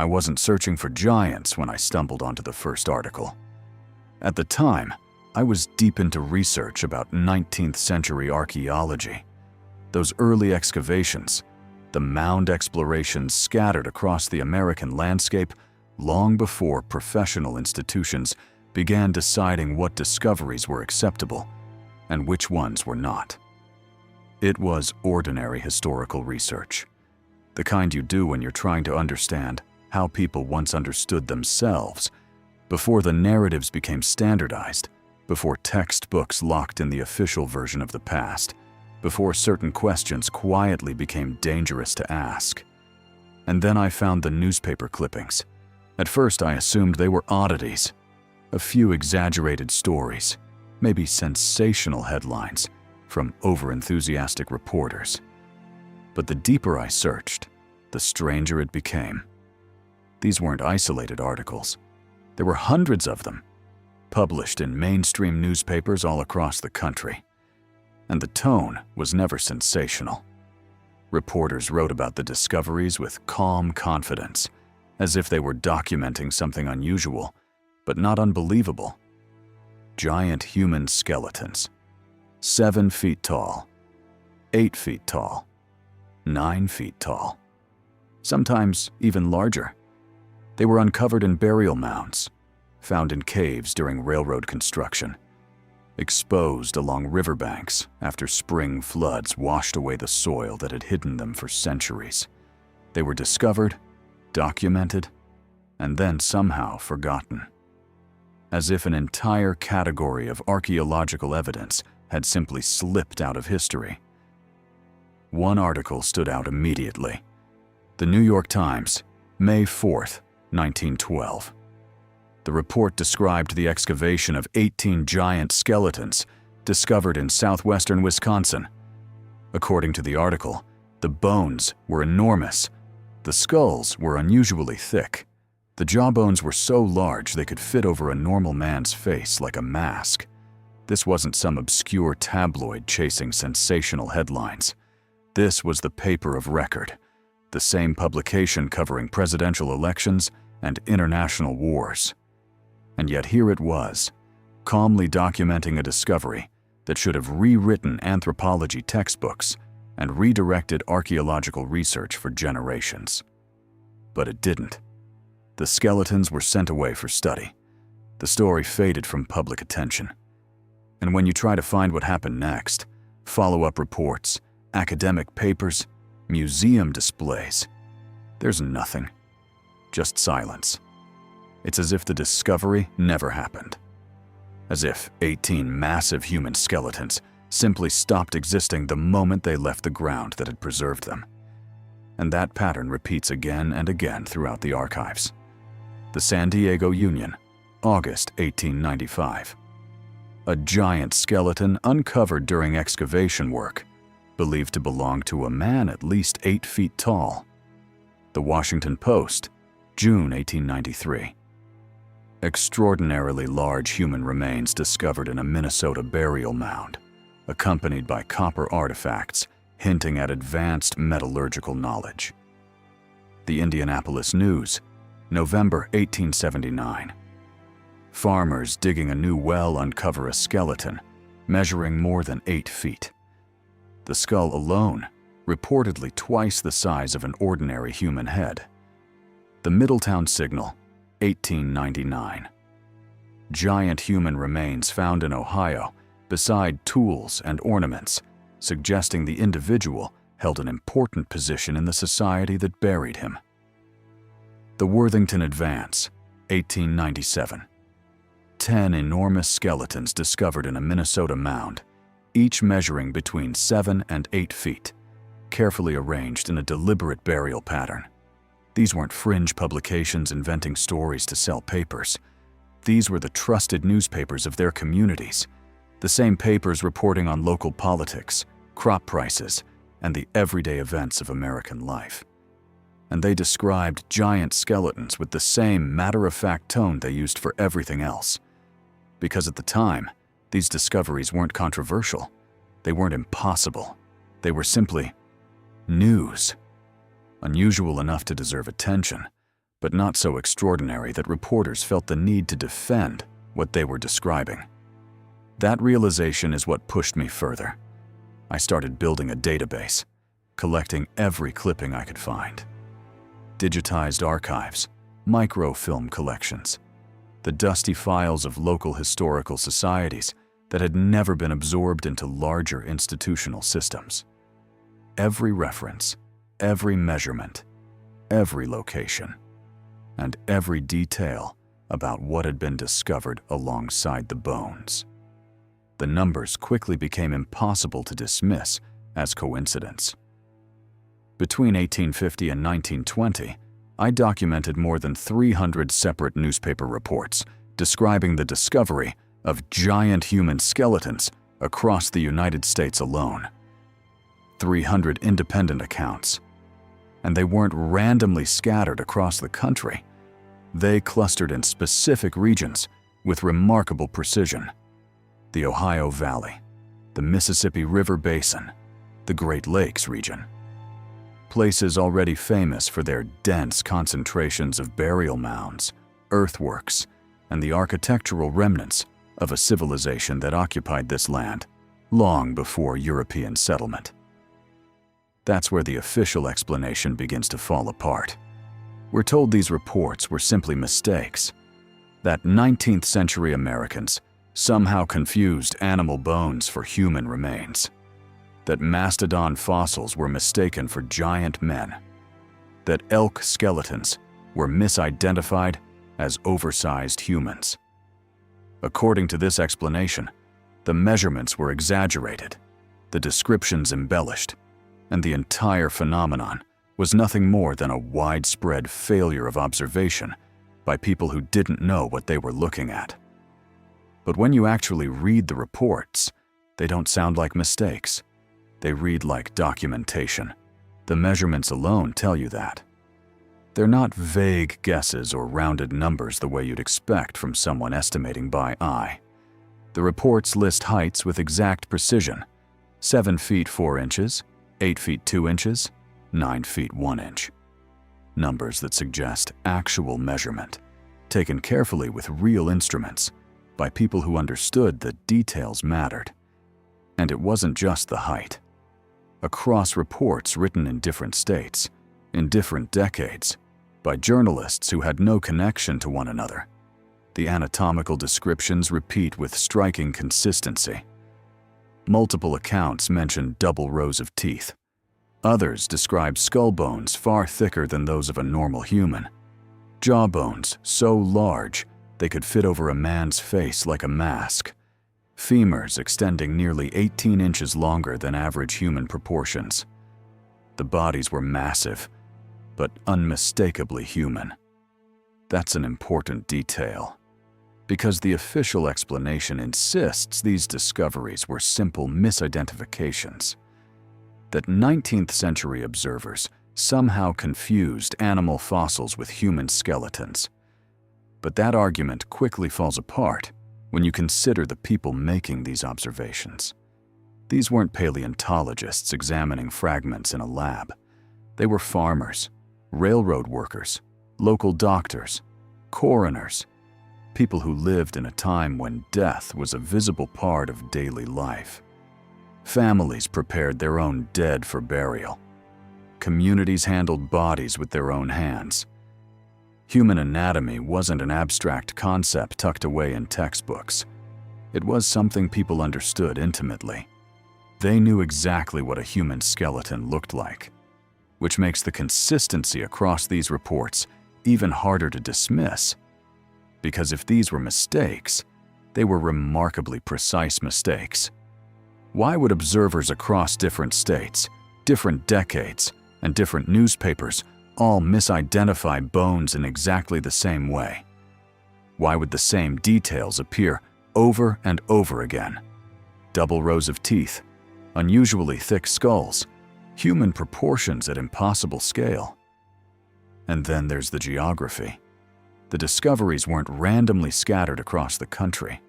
I wasn't searching for giants when I stumbled onto the first article. At the time, I was deep into research about 19th century archaeology. Those early excavations, the mound explorations scattered across the American landscape long before professional institutions began deciding what discoveries were acceptable and which ones were not. It was ordinary historical research, the kind you do when you're trying to understand how people once understood themselves, before the narratives became standardized, before textbooks locked in the official version of the past, before certain questions quietly became dangerous to ask. And then I found the newspaper clippings. At first I assumed they were oddities, a few exaggerated stories, maybe sensational headlines from overenthusiastic reporters. But the deeper I searched, the stranger it became. These weren't isolated articles. There were hundreds of them, published in mainstream newspapers all across the country. And the tone was never sensational. Reporters wrote about the discoveries with calm confidence, as if they were documenting something unusual, but not unbelievable. Giant human skeletons, 7 feet tall, 8 feet tall, 9 feet tall, sometimes even larger. They were uncovered in burial mounds, found in caves during railroad construction, exposed along riverbanks after spring floods washed away the soil that had hidden them for centuries. They were discovered, documented, and then somehow forgotten, as if an entire category of archaeological evidence had simply slipped out of history. One article stood out immediately. The New York Times, May 4th, 1912. The report described the excavation of 18 giant skeletons discovered in southwestern Wisconsin. According to the article, the bones were enormous. The skulls were unusually thick. The jawbones were so large they could fit over a normal man's face like a mask. This wasn't some obscure tabloid chasing sensational headlines. This was the paper of record, the same publication covering presidential elections and international wars. And yet here it was, calmly documenting a discovery that should have rewritten anthropology textbooks and redirected archaeological research for generations. But it didn't. The skeletons were sent away for study. The story faded from public attention. And when you try to find what happened next, follow-up reports, academic papers, museum displays, there's nothing. Just silence. It's as if the discovery never happened. As if 18 massive human skeletons simply stopped existing the moment they left the ground that had preserved them. And that pattern repeats again and again throughout the archives. The San Diego Union, August 1895. A giant skeleton uncovered during excavation work, believed to belong to a man at least 8 feet tall. The Washington Post, June 1893. Extraordinarily large human remains discovered in a Minnesota burial mound, accompanied by copper artifacts hinting at advanced metallurgical knowledge. The Indianapolis News, November 1879. Farmers digging a new well uncover a skeleton measuring more than 8 feet. The skull alone, reportedly twice the size of an ordinary human head. The Middletown Signal, 1899. Giant human remains found in Ohio beside tools and ornaments, suggesting the individual held an important position in the society that buried him. The Worthington Advance, 1897. 10 enormous skeletons discovered in a Minnesota mound, each measuring between 7 and 8 feet, carefully arranged in a deliberate burial pattern. These weren't fringe publications inventing stories to sell papers. These were the trusted newspapers of their communities, the same papers reporting on local politics, crop prices, and the everyday events of American life. And they described giant skeletons with the same matter-of-fact tone they used for everything else. Because at the time, these discoveries weren't controversial. They weren't impossible. They were simply news. Unusual enough to deserve attention, but not so extraordinary that reporters felt the need to defend what they were describing. That realization is what pushed me further. I started building a database, collecting every clipping I could find. Digitized archives, microfilm collections, the dusty files of local historical societies that had never been absorbed into larger institutional systems. Every reference, every measurement, every location, and every detail about what had been discovered alongside the bones. The numbers quickly became impossible to dismiss as coincidence. Between 1850 and 1920, I documented more than 300 separate newspaper reports describing the discovery of giant human skeletons across the United States alone. 300 independent accounts. And they weren't randomly scattered across the country. They clustered in specific regions with remarkable precision. The Ohio Valley, the Mississippi River Basin, the Great Lakes region. Places already famous for their dense concentrations of burial mounds, earthworks, and the architectural remnants of a civilization that occupied this land long before European settlement. That's where the official explanation begins to fall apart. We're told these reports were simply mistakes, that 19th century Americans somehow confused animal bones for human remains, that mastodon fossils were mistaken for giant men, that elk skeletons were misidentified as oversized humans. According to this explanation, the measurements were exaggerated, the descriptions embellished, and the entire phenomenon was nothing more than a widespread failure of observation by people who didn't know what they were looking at. But when you actually read the reports, they don't sound like mistakes. They read like documentation. The measurements alone tell you that. They're not vague guesses or rounded numbers the way you'd expect from someone estimating by eye. The reports list heights with exact precision: 7 feet 4 inches, 8 feet 2 inches, 9 feet 1 inch. Numbers that suggest actual measurement, taken carefully with real instruments, by people who understood that details mattered. And it wasn't just the height. Across reports written in different states, in different decades, by journalists who had no connection to one another, the anatomical descriptions repeat with striking consistency. Multiple accounts mention double rows of teeth. Others describe skull bones far thicker than those of a normal human, jaw bones so large they could fit over a man's face like a mask, femurs extending nearly 18 inches longer than average human proportions. The bodies were massive, but unmistakably human. That's an important detail, because the official explanation insists these discoveries were simple misidentifications, that 19th century observers somehow confused animal fossils with human skeletons. But that argument quickly falls apart when you consider the people making these observations. These weren't paleontologists examining fragments in a lab. They were farmers, railroad workers, local doctors, coroners, people who lived in a time when death was a visible part of daily life. Families prepared their own dead for burial. Communities handled bodies with their own hands. Human anatomy wasn't an abstract concept tucked away in textbooks. It was something people understood intimately. They knew exactly what a human skeleton looked like, which makes the consistency across these reports even harder to dismiss. Because if these were mistakes, they were remarkably precise mistakes. Why would observers across different states, different decades, and different newspapers all misidentify bones in exactly the same way? Why would the same details appear over and over again? Double rows of teeth, unusually thick skulls, human proportions at impossible scale. And then there's the geography. The discoveries weren't randomly scattered across the country.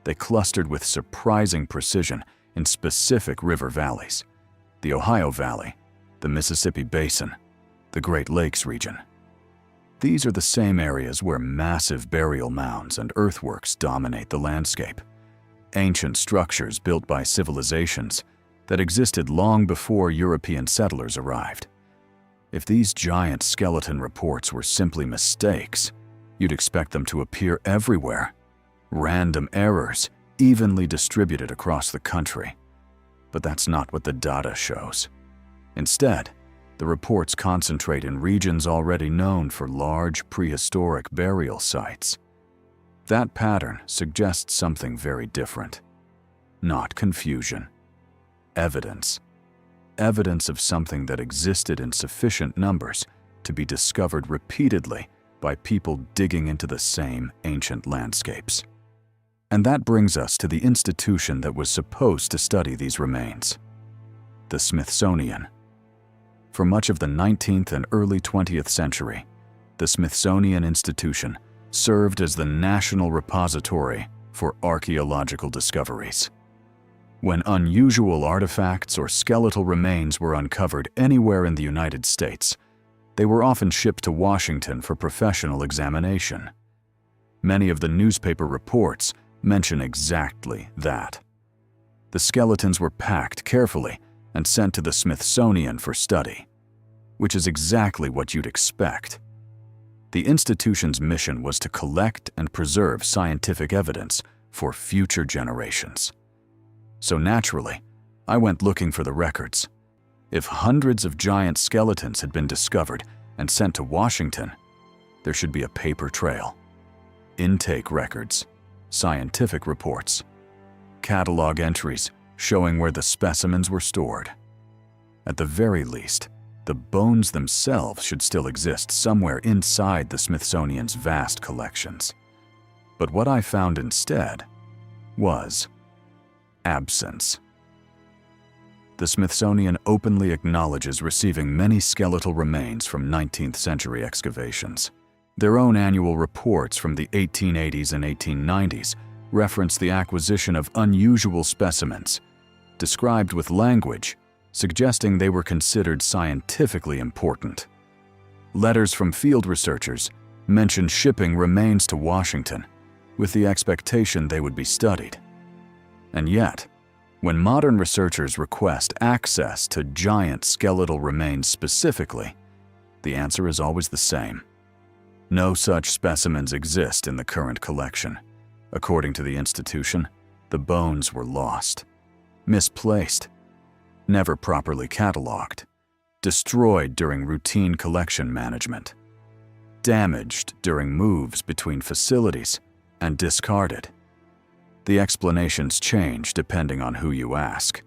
They clustered with surprising precision in specific river valleys: the Ohio Valley, the Mississippi Basin, the Great Lakes region. These are the same areas where massive burial mounds and earthworks dominate the landscape. Ancient structures built by civilizations that existed long before European settlers arrived. If these giant skeleton reports were simply mistakes, you'd expect them to appear everywhere. Random errors, evenly distributed across the country. But that's not what the data shows. Instead, the reports concentrate in regions already known for large prehistoric burial sites. That pattern suggests something very different. Not confusion. Evidence. Evidence of something that existed in sufficient numbers to be discovered repeatedly by people digging into the same ancient landscapes. And that brings us to the institution that was supposed to study these remains: the Smithsonian. For much of the 19th and early 20th century, the Smithsonian Institution served as the national repository for archaeological discoveries. When unusual artifacts or skeletal remains were uncovered anywhere in the United States, they were often shipped to Washington for professional examination. Many of the newspaper reports mention exactly that. The skeletons were packed carefully and sent to the Smithsonian for study, which is exactly what you'd expect. The institution's mission was to collect and preserve scientific evidence for future generations. So naturally, I went looking for the records. If hundreds of giant skeletons had been discovered and sent to Washington, there should be a paper trail. Intake records, scientific reports, catalog entries showing where the specimens were stored. At the very least, the bones themselves should still exist somewhere inside the Smithsonian's vast collections. But what I found instead was absence. The Smithsonian openly acknowledges receiving many skeletal remains from 19th century excavations. Their own annual reports from the 1880s and 1890s reference the acquisition of unusual specimens, described with language suggesting they were considered scientifically important. Letters from field researchers mention shipping remains to Washington with the expectation they would be studied. And yet, when modern researchers request access to giant skeletal remains specifically, the answer is always the same. No such specimens exist in the current collection. According to the institution, the bones were lost, misplaced, never properly cataloged, destroyed during routine collection management, damaged during moves between facilities, and discarded. The explanations change depending on who you ask,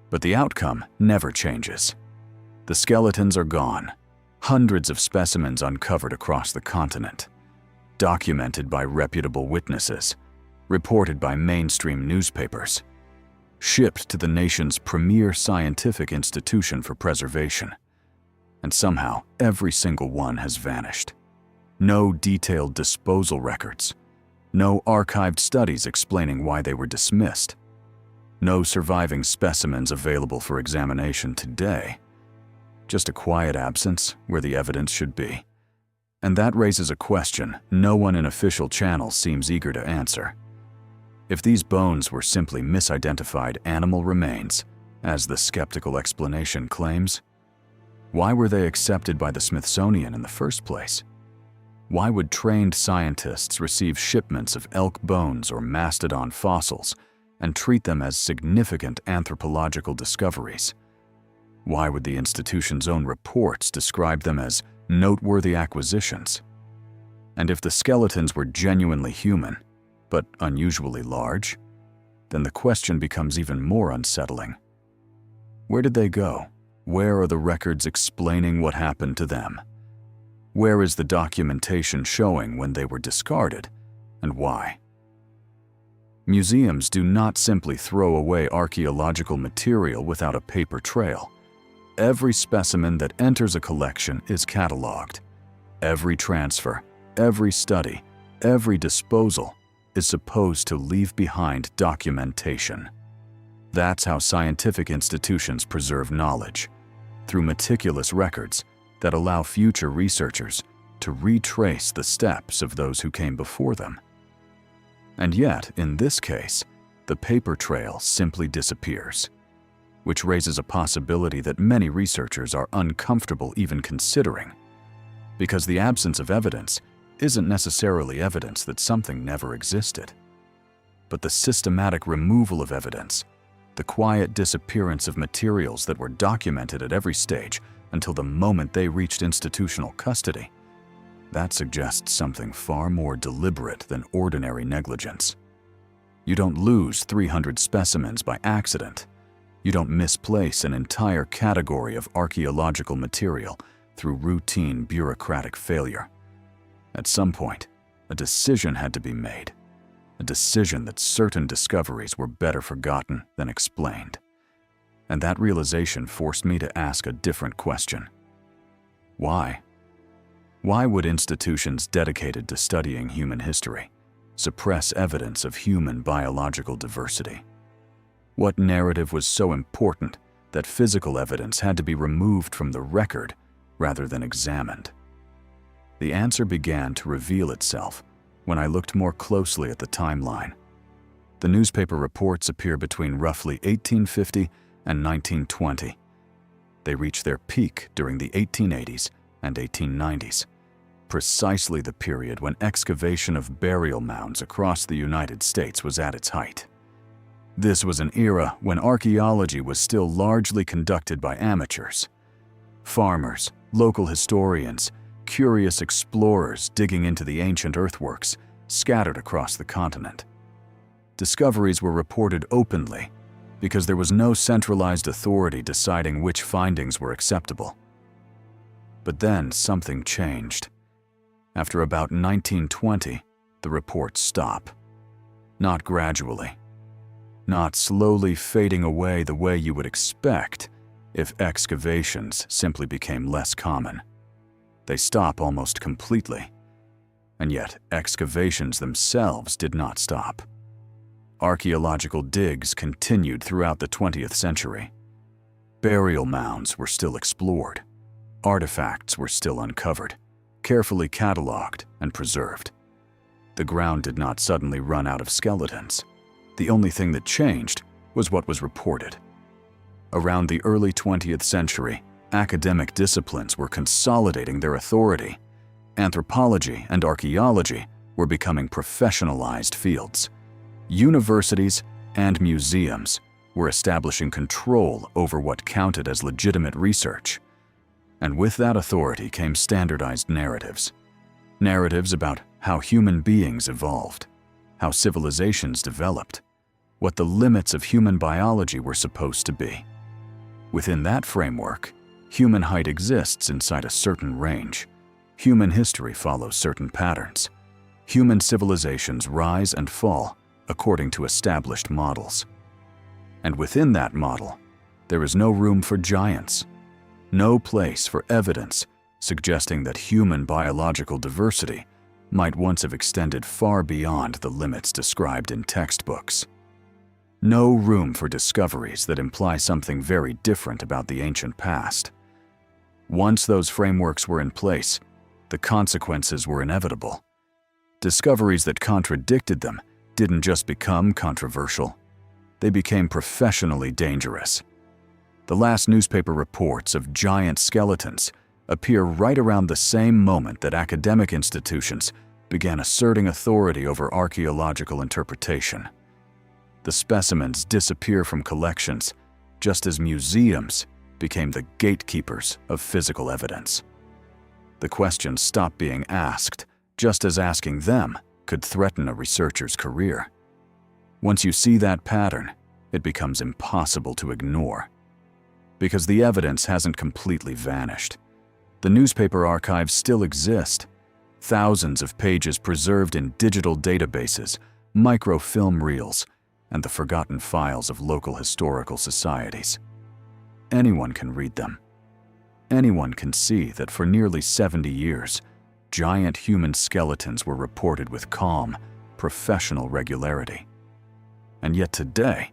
but the outcome never changes. The skeletons are gone, hundreds of specimens uncovered across the continent, documented by reputable witnesses, reported by mainstream newspapers, shipped to the nation's premier scientific institution for preservation. And somehow, every single one has vanished. No detailed disposal records. No archived studies explaining why they were dismissed. No surviving specimens available for examination today. Just a quiet absence where the evidence should be. And that raises a question no one in official channels seems eager to answer. If these bones were simply misidentified animal remains, as the skeptical explanation claims, why were they accepted by the Smithsonian in the first place? Why would trained scientists receive shipments of elk bones or mastodon fossils and treat them as significant anthropological discoveries? Why would the institution's own reports describe them as noteworthy acquisitions? And if the skeletons were genuinely human, but unusually large, then the question becomes even more unsettling. Where did they go? Where are the records explaining what happened to them? Where is the documentation showing when they were discarded, and why? Museums do not simply throw away archaeological material without a paper trail. Every specimen that enters a collection is cataloged. Every transfer, every study, every disposal is supposed to leave behind documentation. That's how scientific institutions preserve knowledge, through meticulous records that allow future researchers to retrace the steps of those who came before them. And yet, in this case, the paper trail simply disappears, which raises a possibility that many researchers are uncomfortable even considering, because the absence of evidence isn't necessarily evidence that something never existed. But the systematic removal of evidence, the quiet disappearance of materials that were documented at every stage until the moment they reached institutional custody, that suggests something far more deliberate than ordinary negligence. You don't lose 300 specimens by accident. You don't misplace an entire category of archaeological material through routine bureaucratic failure. At some point, a decision had to be made, a decision that certain discoveries were better forgotten than explained. And that realization forced me to ask a different question. Why? Why would institutions dedicated to studying human history suppress evidence of human biological diversity? What narrative was so important that physical evidence had to be removed from the record rather than examined? The answer began to reveal itself when I looked more closely at the timeline. The newspaper reports appear between roughly 1850 and 1920. They reach their peak during the 1880s and 1890s, precisely the period when excavation of burial mounds across the United States was at its height. This was an era when archaeology was still largely conducted by amateurs. Farmers, local historians, curious explorers digging into the ancient earthworks scattered across the continent. Discoveries were reported openly because there was no centralized authority deciding which findings were acceptable. But then something changed. After about 1920, the reports stop. Not gradually. Not slowly fading away the way you would expect if excavations simply became less common. They stop almost completely. And yet, excavations themselves did not stop. Archaeological digs continued throughout the 20th century. Burial mounds were still explored. Artifacts were still uncovered, carefully cataloged and preserved. The ground did not suddenly run out of skeletons. The only thing that changed was what was reported. Around the early 20th century, academic disciplines were consolidating their authority. Anthropology and archaeology were becoming professionalized fields. Universities and museums were establishing control over what counted as legitimate research. And with that authority came standardized narratives. Narratives about how human beings evolved, how civilizations developed, what the limits of human biology were supposed to be. Within that framework, human height exists inside a certain range. Human history follows certain patterns. Human civilizations rise and fall according to established models. And within that model, there is no room for giants, no place for evidence suggesting that human biological diversity might once have extended far beyond the limits described in textbooks. No room for discoveries that imply something very different about the ancient past. Once those frameworks were in place, the consequences were inevitable. Discoveries that contradicted them didn't just become controversial, they became professionally dangerous. The last newspaper reports of giant skeletons appear right around the same moment that academic institutions began asserting authority over archaeological interpretation. The specimens disappear from collections, just as museums became the gatekeepers of physical evidence. The questions stop being asked, just as asking them could threaten a researcher's career. Once you see that pattern, it becomes impossible to ignore. Because the evidence hasn't completely vanished. The newspaper archives still exist. Thousands of pages preserved in digital databases, microfilm reels, and the forgotten files of local historical societies. Anyone can read them. Anyone can see that for nearly 70 years, giant human skeletons were reported with calm, professional regularity. And yet today,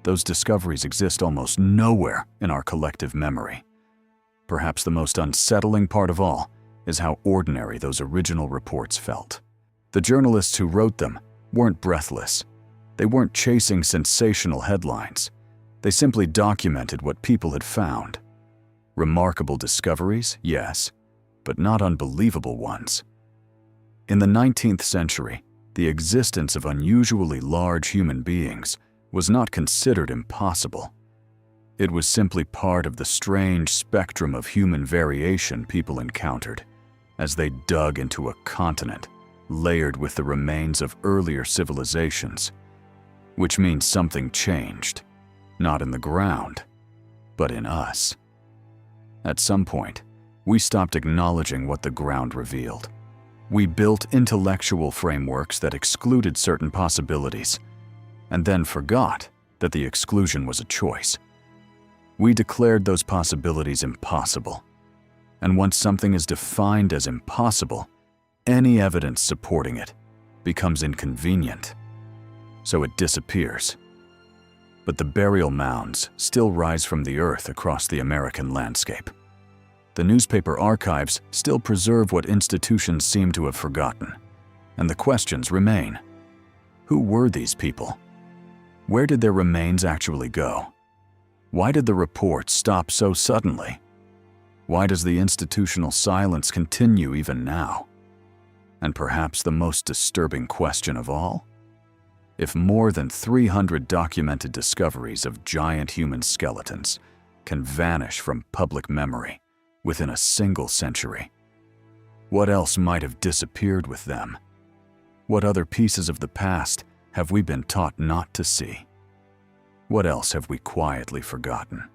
those discoveries exist almost nowhere in our collective memory. Perhaps the most unsettling part of all is how ordinary those original reports felt. The journalists who wrote them weren't breathless. They weren't chasing sensational headlines. They simply documented what people had found. Remarkable discoveries, yes, but not unbelievable ones. In the 19th century, the existence of unusually large human beings was not considered impossible. It was simply part of the strange spectrum of human variation people encountered as they dug into a continent layered with the remains of earlier civilizations, which means something changed, not in the ground, but in us. At some point, we stopped acknowledging what the ground revealed. We built intellectual frameworks that excluded certain possibilities, and then forgot that the exclusion was a choice. We declared those possibilities impossible. And once something is defined as impossible, any evidence supporting it becomes inconvenient. So it disappears. But the burial mounds still rise from the earth across the American landscape. The newspaper archives still preserve what institutions seem to have forgotten. And the questions remain. Who were these people? Where did their remains actually go? Why did the reports stop so suddenly? Why does the institutional silence continue even now? And perhaps the most disturbing question of all? If more than 300 documented discoveries of giant human skeletons can vanish from public memory within a single century, what else might have disappeared with them? What other pieces of the past have we been taught not to see? What else have we quietly forgotten?